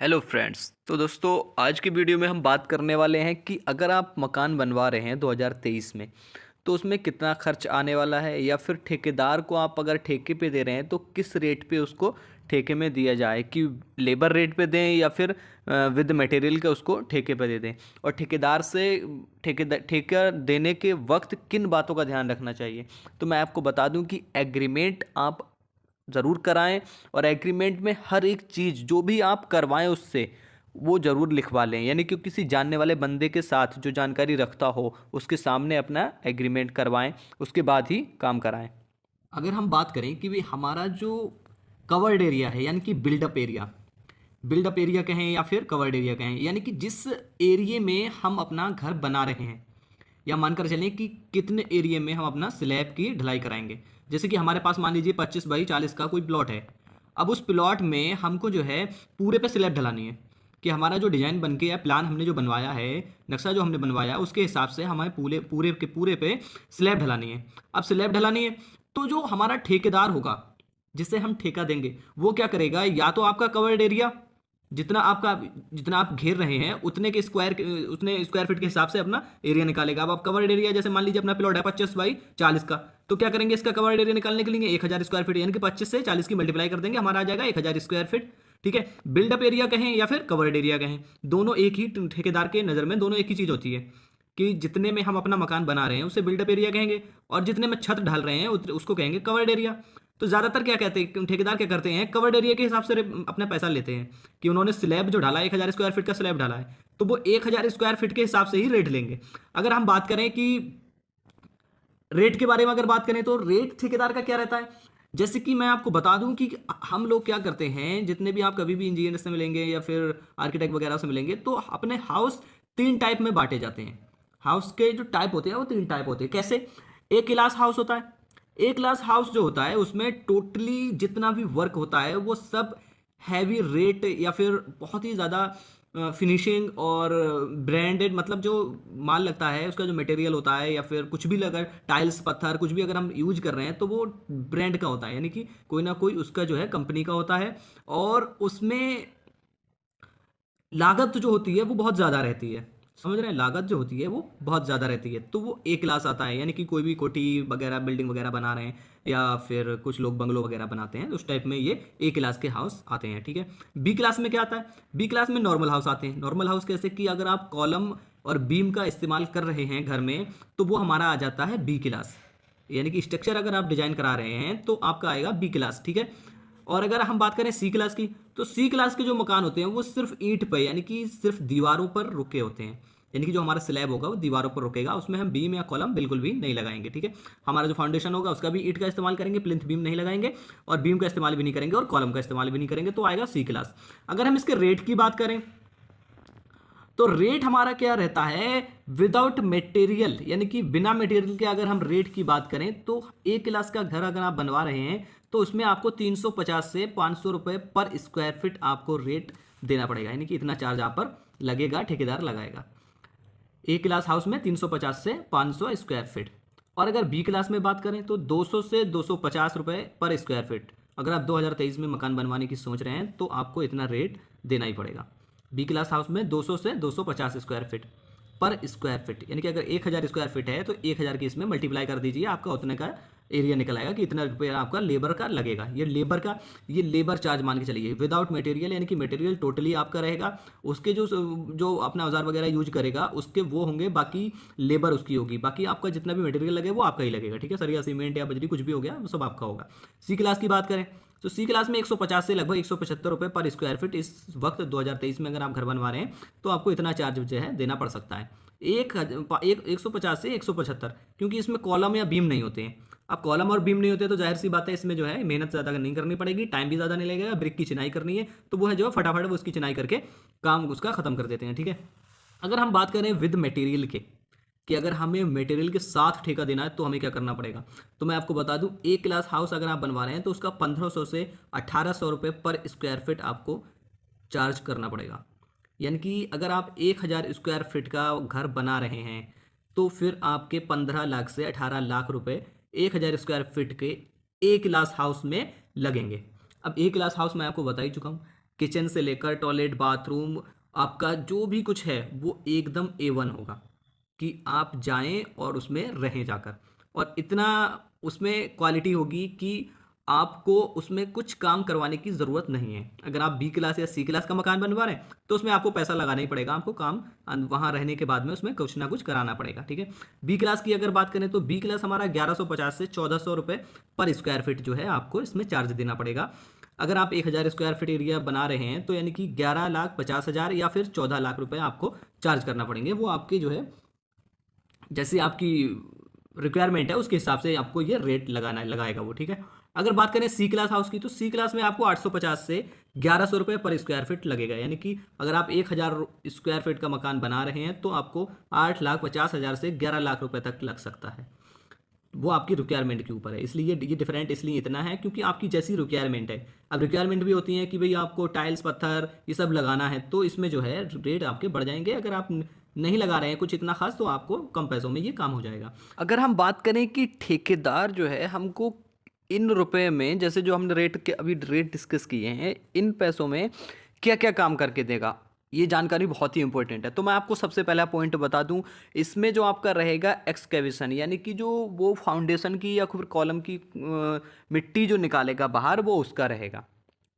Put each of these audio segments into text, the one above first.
Hello friends. तो दोस्तों, आज की वीडियो में हम बात करने वाले हैं कि अगर आप मकान बनवा रहे हैं 2023 में तो उसमें कितना खर्च आने वाला है, या फिर ठेकेदार को आप अगर ठेके पे दे रहे हैं तो किस रेट पे उसको ठेके में दिया जाए, कि लेबर रेट पे दें या फिर विद मटेरियल के उसको ठेके पे दे दें। और ठेकेदार से ठेका देने के वक्त किन बातों का ध्यान रखना चाहिए। तो मैं आपको बता दूं कि एग्रीमेंट आप ज़रूर कराएं, और एग्रीमेंट में हर एक चीज़ जो भी आप करवाएं उससे वो ज़रूर लिखवा लें, यानी कि किसी जानने वाले बंदे के साथ जो जानकारी रखता हो उसके सामने अपना एग्रीमेंट करवाएं, उसके बाद ही काम कराएं। अगर हम बात करें कि भाई हमारा जो कवर्ड एरिया है, यानी कि बिल्डअप एरिया कहें या फिर कवर्ड एरिया कहें, यानी कि जिस एरिया में हम अपना घर बना रहे हैं, या मानकर चलें कि कितने एरिया में हम अपना स्लैब की ढलाई कराएंगे। जैसे कि हमारे पास मान लीजिए 25 बाई 40 का कोई प्लॉट है। अब उस प्लॉट में हमको जो है पूरे पे स्लैब ढलानी है, कि हमारा जो डिज़ाइन बन के या प्लान हमने जो बनवाया है, नक्शा जो हमने बनवाया उसके हिसाब से हमें पूरे पूरे के पूरे पे स्लैब ढलानी है। अब स्लैब ढलानी है तो जो हमारा ठेकेदार होगा जिसे हम ठेका देंगे वो क्या करेगा, या तो आपका कवर्ड एरिया जितना आप घेर रहे हैं उतने स्क्वायर फीट के हिसाब से अपना एरिया निकालेगा। अब आप कवर्ड एरिया, जैसे मान लीजिए अपना प्लॉट है 25 बाई 40 का, तो क्या करेंगे, इसका कवर्ड एरिया निकालने के लिए 1000 स्क्वायर फीट, यानी कि 25 से 40 की मल्टीप्लाई कर देंगे, हमारा आ जाएगा 1000 स्क्वायर फीट। ठीक है। बिल्डअप एरिया कहें या फिर कवर्ड एरिया कहें, दोनों एक ही, ठेकेदार के नज़र में दोनों एक ही चीज़ होती है, कि जितने में हम अपना मकान बना रहे हैं उसे बिल्डअप एरिया कहेंगे, और जितने में छत ढाल रहे हैं उसको कहेंगे कवर्ड एरिया। तो ज़्यादातर क्या कहते हैं ठेकेदार, क्या करते हैं, कवर्ड एरिया के हिसाब से अपना पैसा लेते हैं, कि उन्होंने स्लैब जो ढाला है 1000 स्क्वायर फीट का स्लैब ढाला है, तो वो 1000 स्क्वायर फीट के हिसाब से ही रेट लेंगे। अगर हम बात करें कि रेट के बारे में अगर बात करें तो रेट ठेकेदार का क्या रहता है, जैसे कि मैं आपको बता दूं कि हम लोग क्या करते हैं, जितने भी आप कभी भी इंजीनियर से मिलेंगे या फिर आर्किटेक्ट वगैरह से मिलेंगे, तो अपने हाउस 3 टाइप में बांटे जाते हैं। हाउस के जो टाइप होते हैं वो 3 टाइप होते हैं। कैसे? एक क्लास हाउस होता है। एक क्लास हाउस जो होता है उसमें टोटली जितना भी वर्क होता है वो सब हैवी रेट या फिर बहुत ही ज़्यादा फिनिशिंग और ब्रांडेड, मतलब जो माल लगता है उसका जो मटेरियल होता है, या फिर कुछ भी अगर टाइल्स पत्थर कुछ भी अगर हम यूज कर रहे हैं तो वो ब्रांड का होता है, यानी कि कोई ना कोई उसका जो है कंपनी का होता है। और उसमें लागत जो होती है वो बहुत ज़्यादा रहती है। समझ रहे हैं? लागत जो होती है वो बहुत ज़्यादा रहती है, तो वो ए क्लास आता है, यानी कि कोई भी कोठी वगैरह बिल्डिंग वगैरह बना रहे हैं, या फिर कुछ लोग बंगलो वगैरह बनाते हैं, तो उस टाइप में ये ए क्लास के हाउस आते हैं। ठीक है। बी क्लास में क्या आता है? बी क्लास में नॉर्मल हाउस आते हैं। नॉर्मल हाउस कैसे, कि अगर आप कॉलम और बीम का इस्तेमाल कर रहे हैं घर में, तो वो हमारा आ जाता है बी क्लास, यानी कि स्ट्रक्चर अगर आप डिजाइन करा रहे हैं तो आपका आएगा बी क्लास। ठीक है। और अगर हम बात करें सी क्लास की, तो सी क्लास के जो मकान होते हैं वो सिर्फ ईंट पर, यानी कि सिर्फ दीवारों पर रुके होते हैं, यानी कि जो हमारा स्लैब होगा वो दीवारों पर रुकेगा, उसमें हम बीम या कॉलम बिल्कुल भी नहीं लगाएंगे। ठीक है। हमारा जो फाउंडेशन होगा उसका भी ईंट का इस्तेमाल करेंगे, प्लिंथ बीम नहीं लगाएंगे, और बीम का इस्तेमाल भी नहीं करेंगे, और कॉलम का इस्तेमाल भी नहीं करेंगे, तो आएगा सी क्लास। अगर हम इसके रेट की बात करें तो रेट हमारा क्या रहता है, विदाउट मटेरियल, यानी कि बिना मटेरियल के अगर हम रेट की बात करें तो एक क्लास का घर अगर आप बनवा रहे हैं तो उसमें आपको 350 से 500 रुपये पर स्क्वायर फीट आपको रेट देना पड़ेगा, यानी कि इतना चार्ज आप पर लगेगा, ठेकेदार लगाएगा। ए क्लास हाउस में 350 से 500 स्क्वायर फीट। और अगर बी क्लास में बात करें तो 200 से 250 रुपये पर स्क्वायर फीट। अगर आप 2023 में मकान बनवाने की सोच रहे हैं तो आपको इतना रेट देना ही पड़ेगा। बी क्लास हाउस में 200 से 250 स्क्वायर फीट पर स्क्वायर फीट, यानी कि अगर 1000 स्क्वायर फीट है तो 1000 की इसमें मल्टीप्लाई कर दीजिए, आपका उतने का एरिया निकल आएगा, कि इतना रुपया आपका लेबर का लगेगा। ये लेबर चार्ज मान के चलिए, विदाउट मटेरियल, यानी कि मटेरियल टोटली आपका रहेगा, उसके जो जो अपना औजार वगैरह यूज करेगा उसके वो होंगे, बाकी लेबर उसकी होगी, बाकी आपका जितना भी मटेरियल लगे वो आपका ही लगेगा। ठीक है। सरिया सीमेंट या बजरी कुछ भी हो गया वो सब आपका होगा। सी क्लास की बात करें तो सी क्लास में 150 से लगभग 175 रुपये पर स्क्वायर फीट इस वक्त 2023 में अगर आप घर बनवा रहे हैं तो आपको इतना चार्ज जो है देना पड़ सकता है। 150 से 175, क्योंकि इसमें कॉलम या बीम नहीं होते हैं। अब कॉलम और बीम नहीं होते तो जाहिर सी बात है इसमें जो है मेहनत ज़्यादा नहीं करनी पड़ेगी, टाइम भी ज़्यादा नहीं लगेगा, ब्रिक की चिनाई करनी है तो वो है जो फटाफट वो उसकी चिनाई करके काम उसका ख़त्म कर देते हैं। ठीक है। अगर हम बात करें विद मटेरियल के, कि अगर हमें मटेरियल के साथ ठेका देना है तो हमें क्या करना पड़ेगा, तो मैं आपको बता दूं, एक क्लास हाउस अगर आप बनवा रहे हैं तो उसका 1500 से 1800 रुपये पर स्क्वायर फीट आपको चार्ज करना पड़ेगा। यानी कि अगर आप 1000 स्क्वायर फीट का घर बना रहे हैं तो फिर आपके 15 लाख से 18 लाख रुपए 1000 स्क्वायर फीट के एक क्लास हाउस में लगेंगे। अब एक क्लास हाउस मैं आपको बता ही चुका हूँ, किचन से लेकर टॉयलेट बाथरूम, आपका जो भी कुछ है वो एकदम A1 होगा कि आप जाएं और उसमें रहें जाकर। और इतना उसमें क्वालिटी होगी कि आपको उसमें कुछ काम करवाने की ज़रूरत नहीं है। अगर आप बी क्लास या सी क्लास का मकान बनवा रहे हैं तो उसमें आपको पैसा लगाना ही पड़ेगा, आपको काम वहाँ रहने के बाद में उसमें कुछ ना कुछ कराना पड़ेगा, ठीक है। बी क्लास की अगर बात करें तो बी क्लास हमारा 1150 से 1400 रुपये पर स्क्वायर फीट जो है आपको इसमें चार्ज देना पड़ेगा। अगर आप 1000 स्क्वायर फीट एरिया बना रहे हैं तो यानी कि 11,50,000 या फिर 14 लाख रुपए आपको चार्ज करना पड़ेंगे। वो आपकी जो है जैसे आपकी रिक्वायरमेंट है उसके हिसाब से आपको ये रेट लगाएगा वो, ठीक है। अगर बात करें सी क्लास हाउस की तो सी क्लास में आपको 850 से 1100 रुपये पर स्क्वायर फीट लगेगा। यानी कि अगर आप 1000 स्क्वायर फीट का मकान बना रहे हैं तो आपको 8,50,000 से 11 लाख रुपए तक लग सकता है। वो आपकी रिक्वायरमेंट के ऊपर है, इसलिए ये डिफरेंट इसलिए इतना है क्योंकि आपकी जैसी रिक्वायरमेंट है। अब रिक्वायरमेंट भी होती है कि भाई आपको टाइल्स पत्थर ये सब लगाना है तो इसमें जो है रेट आपके बढ़ जाएंगे। अगर आप नहीं लगा रहे हैं कुछ इतना खास तो आपको कम पैसों में ये काम हो जाएगा। अगर हम बात करें कि ठेकेदार जो है हमको इन रुपए में, जैसे जो हमने रेट के अभी रेट डिस्कस किए हैं, इन पैसों में क्या क्या काम करके देगा, ये जानकारी बहुत ही इंपॉर्टेंट है। तो मैं आपको सबसे पहला पॉइंट बता दूं, इसमें जो आपका रहेगा एक्सकेवेशन, यानी कि जो वो फाउंडेशन की या फिर कॉलम की मिट्टी जो निकालेगा बाहर वो उसका रहेगा,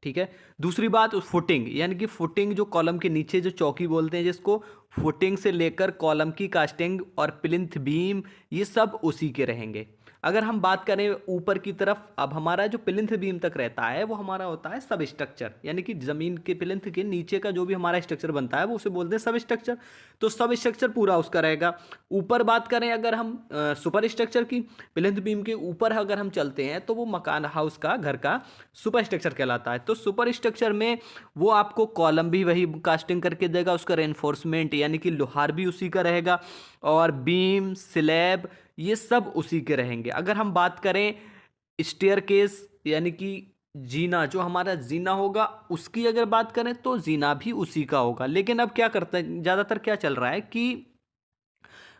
ठीक है। दूसरी बात फुटिंग, यानी कि फुटिंग जो कॉलम के नीचे जो चौकी बोलते हैं जिसको, फुटिंग से लेकर कॉलम की कास्टिंग और प्लिंथ बीम ये सब उसी के रहेंगे। अगर हम बात करें ऊपर की तरफ, अब हमारा जो प्लिंथ बीम तक रहता है वो हमारा होता है सब स्ट्रक्चर, यानी कि ज़मीन के प्लिंथ के नीचे का जो भी हमारा स्ट्रक्चर बनता है वो उसे बोलते हैं सब स्ट्रक्चर। तो सब स्ट्रक्चर पूरा उसका रहेगा। ऊपर बात करें अगर हम सुपर स्ट्रक्चर की, प्लिंथ बीम के ऊपर अगर हम चलते हैं तो वो मकान हाउस का घर का सुपर स्ट्रक्चर कहलाता है। तो सुपर स्ट्रक्चर में वो आपको कॉलम भी वही कास्टिंग करके देगा, उसका रेनफोर्समेंट यानी कि लोहार भी उसी का रहेगा, और बीम स्लैब ये सब उसी के रहेंगे। अगर हम बात करें स्टेयरकेस यानी कि जीना, जो हमारा जीना होगा उसकी अगर बात करें तो जीना भी उसी का होगा। लेकिन अब क्या करता है, ज़्यादातर क्या चल रहा है कि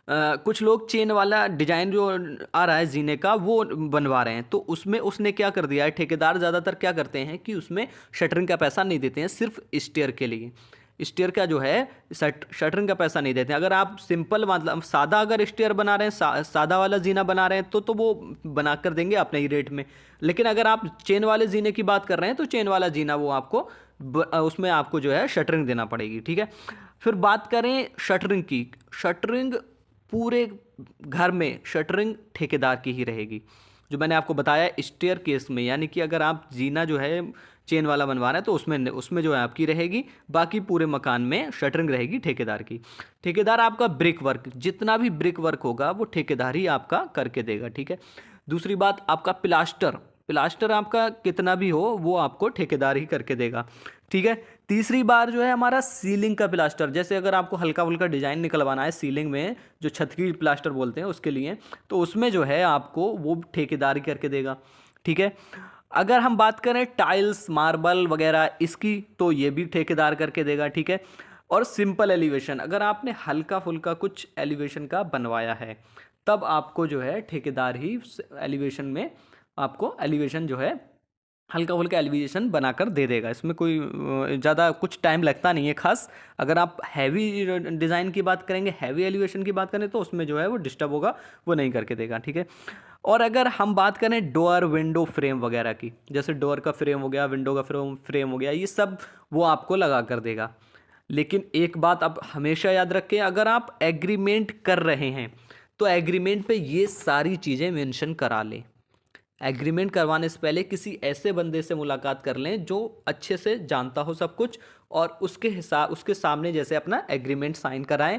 कुछ लोग चेन वाला डिजाइन जो आ रहा है जीने का वो बनवा रहे हैं। तो उसमें उसने क्या कर दिया है, ठेकेदार ज़्यादातर क्या करते हैं कि उसमें शटरिंग का पैसा नहीं देते हैं, सिर्फ स्टेयर के लिए। स्टेयर का जो है शटरिंग का पैसा नहीं देते हैं। अगर आप सिंपल मतलब सादा अगर स्टेयर बना रहे हैं, सादा वाला जीना बना रहे हैं तो वो बना कर देंगे अपने ही रेट में। लेकिन अगर आप चेन वाले जीने की बात कर रहे हैं तो चेन वाला जीना वो आपको उसमें आपको जो है शटरिंग देना पड़ेगी, ठीक है। फिर बात करें शटरिंग की, शटरिंग पूरे घर में शटरिंग ठेकेदार की ही रहेगी। जो मैंने आपको बताया स्टेयर केस में, यानी कि अगर आप जीना जो है चेन वाला बनवा रहे हैं तो उसमें जो है आपकी रहेगी, बाकी पूरे मकान में शटरिंग रहेगी ठेकेदार की। ठेकेदार आपका ब्रिक वर्क, जितना भी ब्रिक वर्क होगा वो ठेकेदार ही आपका करके देगा, ठीक है। दूसरी बात आपका प्लास्टर, प्लास्टर आपका कितना भी हो वो आपको ठेकेदार ही करके देगा, ठीक है। तीसरी बार जो है हमारा सीलिंग का प्लास्टर, जैसे अगर आपको हल्का फुल्का डिजाइन निकलवाना है सीलिंग में, जो छत की प्लास्टर बोलते हैं उसके लिए, तो उसमें जो है आपको वो ठेकेदार ही करके देगा, ठीक है। अगर हम बात करें टाइल्स मार्बल वगैरह इसकी, तो ये भी ठेकेदार करके देगा, ठीक है। और सिंपल एलिवेशन, अगर आपने हल्का फुल्का कुछ एलिवेशन का बनवाया है तब आपको जो है ठेकेदार ही एलिवेशन में आपको एलिवेशन जो है हल्का फुल्का एलिवेशन बनाकर दे देगा। इसमें कोई ज़्यादा कुछ टाइम लगता नहीं है खास। अगर आप हैवी डिज़ाइन की बात करेंगे, हैवी एलिवेशन की बात करें तो उसमें जो है वो डिस्टर्ब होगा, वो नहीं करके देगा, ठीक है। और अगर हम बात करें डोर विंडो फ्रेम वगैरह की, जैसे डोर का फ्रेम हो गया, विंडो का फ्रेम हो गया, ये सब वो आपको लगा कर देगा। लेकिन एक बात आप हमेशा याद रखें, अगर आप एग्रीमेंट कर रहे हैं तो एग्रीमेंट पे ये सारी चीज़ें मेंशन करा लें। एग्रीमेंट करवाने से पहले किसी ऐसे बंदे से मुलाकात कर लें जो अच्छे से जानता हो सब कुछ, और उसके सामने जैसे अपना एग्रीमेंट साइन कराएं,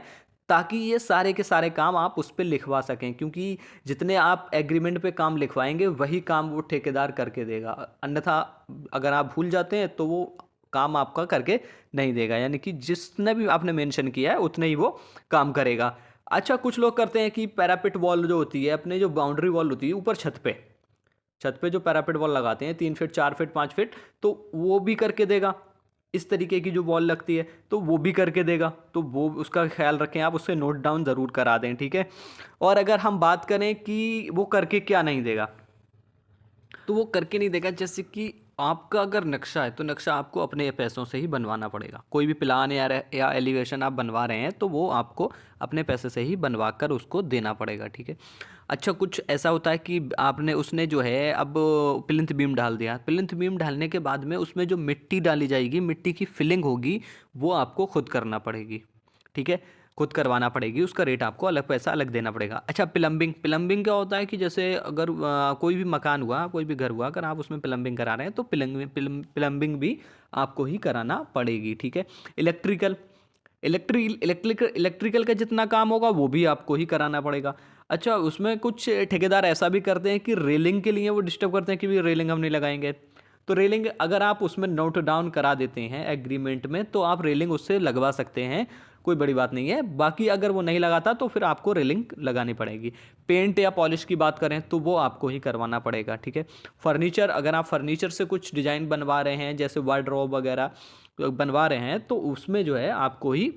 ताकि ये सारे के सारे काम आप उस पर लिखवा सकें। क्योंकि जितने आप एग्रीमेंट पे काम लिखवाएंगे वही काम वो ठेकेदार करके देगा, अन्यथा अगर आप भूल जाते हैं तो वो काम आपका करके नहीं देगा। यानी कि जिसने भी आपने मेंशन किया है उतने ही वो काम करेगा। अच्छा, कुछ लोग करते हैं कि पैरापिट वॉल जो होती है, अपने जो बाउंड्री वॉल होती है ऊपर छत पे जो पैरापिट वॉल लगाते हैं 3 फीट 4 फीट 5 फीट, तो वो भी करके देगा। इस तरीके की जो वॉल लगती है तो वो भी करके देगा। तो वो उसका ख्याल रखें आप, उससे नोट डाउन ज़रूर करा दें, ठीक है। और अगर हम बात करें कि वो करके क्या नहीं देगा, तो वो करके नहीं देगा, जैसे कि आपका अगर नक्शा है तो नक्शा आपको अपने पैसों से ही बनवाना पड़ेगा। कोई भी प्लान या एलिवेशन आप बनवा रहे हैं तो वो आपको अपने पैसे से ही बनवा कर उसको देना पड़ेगा, ठीक है। अच्छा, कुछ ऐसा होता है कि आपने उसने जो है अब प्लिंथ बीम डाल दिया। प्लिंथ बीम डालने के बाद में उसमें जो मिट्टी डाली जाएगी, मिट्टी की फिलिंग होगी, वो आपको खुद करना पड़ेगी, ठीक है। खुद करवाना पड़ेगी, उसका रेट आपको अलग, पैसा अलग देना पड़ेगा। अच्छा, प्लम्बिंग। प्लम्बिंग क्या होता है कि जैसे अगर कोई भी मकान हुआ, कोई भी घर हुआ, अगर आप उसमें प्लम्बिंग करा रहे हैं तो प्लम्बिंग भी आपको ही कराना पड़ेगी, ठीक है। इलेक्ट्रिकल इलेक्ट्रिकल का जितना काम होगा वो भी आपको ही कराना पड़ेगा। अच्छा, उसमें कुछ ठेकेदार ऐसा भी करते हैं कि रेलिंग के लिए वो डिस्टर्ब करते हैं कि भी रेलिंग हम नहीं लगाएंगे। तो रेलिंग अगर आप उसमें नोट डाउन करा देते हैं एग्रीमेंट में तो आप रेलिंग उससे लगवा सकते हैं, कोई बड़ी बात नहीं है। बाकी अगर वो नहीं लगाता तो फिर आपको रेलिंग लगानी पड़ेगी। पेंट या पॉलिश की बात करें तो वो आपको ही करवाना पड़ेगा, ठीक है। फर्नीचर, अगर आप फर्नीचर से कुछ डिज़ाइन बनवा रहे हैं, जैसे वार्डरोब वगैरह बनवा रहे हैं, तो उसमें जो है आपको ही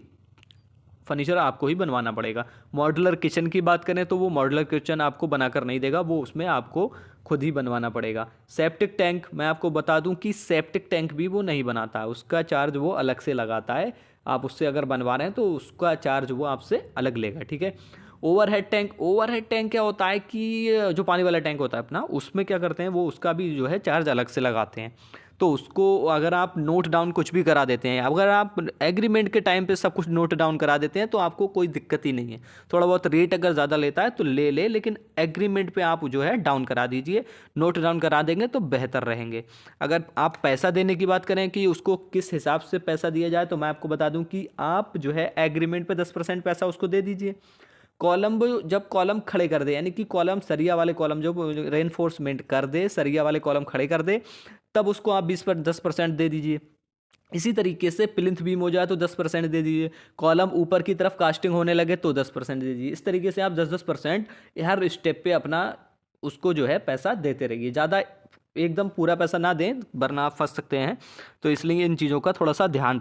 फर्नीचर आपको ही बनवाना पड़ेगा। मॉड्यूलर किचन की बात करें तो वो मॉड्यूलर किचन आपको बनाकर नहीं देगा, वो उसमें आपको खुद ही बनवाना पड़ेगा। सेप्टिक टैंक, मैं आपको बता दूं कि सेप्टिक टैंक भी वो नहीं बनाता है, उसका चार्ज वो अलग से लगाता है। आप उससे अगर बनवा रहे हैं तो उसका चार्ज वो आपसे अलग लेगा, ठीक है। Overhead tank. ओवरहेड टैंक क्या होता है कि जो पानी वाला टैंक होता है अपना, उसमें क्या करते हैं वो उसका भी जो है चार्ज अलग से लगाते हैं। तो उसको अगर आप नोट डाउन कुछ भी करा देते हैं, अगर आप एग्रीमेंट के टाइम पे सब कुछ नोट डाउन करा देते हैं तो आपको कोई दिक्कत ही नहीं है। थोड़ा बहुत रेट अगर ज़्यादा लेता है तो ले ले, लेकिन एग्रीमेंट पे आप जो है डाउन करा दीजिए। नोट डाउन करा देंगे तो बेहतर रहेंगे। अगर आप पैसा देने की बात करें कि उसको किस हिसाब से पैसा दिया जाए, तो मैं आपको बता दूं कि आप जो है एग्रीमेंट पे 10% पैसा उसको दे दीजिए। कॉलम, जब कॉलम खड़े कर दे, यानी कि कॉलम, सरिया वाले कॉलम जो रेनफोर्समेंट कर दे, सरिया वाले कॉलम खड़े कर दे, तब उसको आप 10% दे दीजिए। इसी तरीके से प्लिंथ बीम हो जाए तो 10% दे दीजिए। कॉलम ऊपर की तरफ कास्टिंग होने लगे तो 10% दे दीजिए। इस तरीके से आप 10% हर स्टेप पे अपना उसको जो है पैसा देते रहिए। ज़्यादा एकदम पूरा पैसा ना दें वरना आप फंस सकते हैं। तो इसलिए इन चीज़ों का थोड़ा सा ध्यान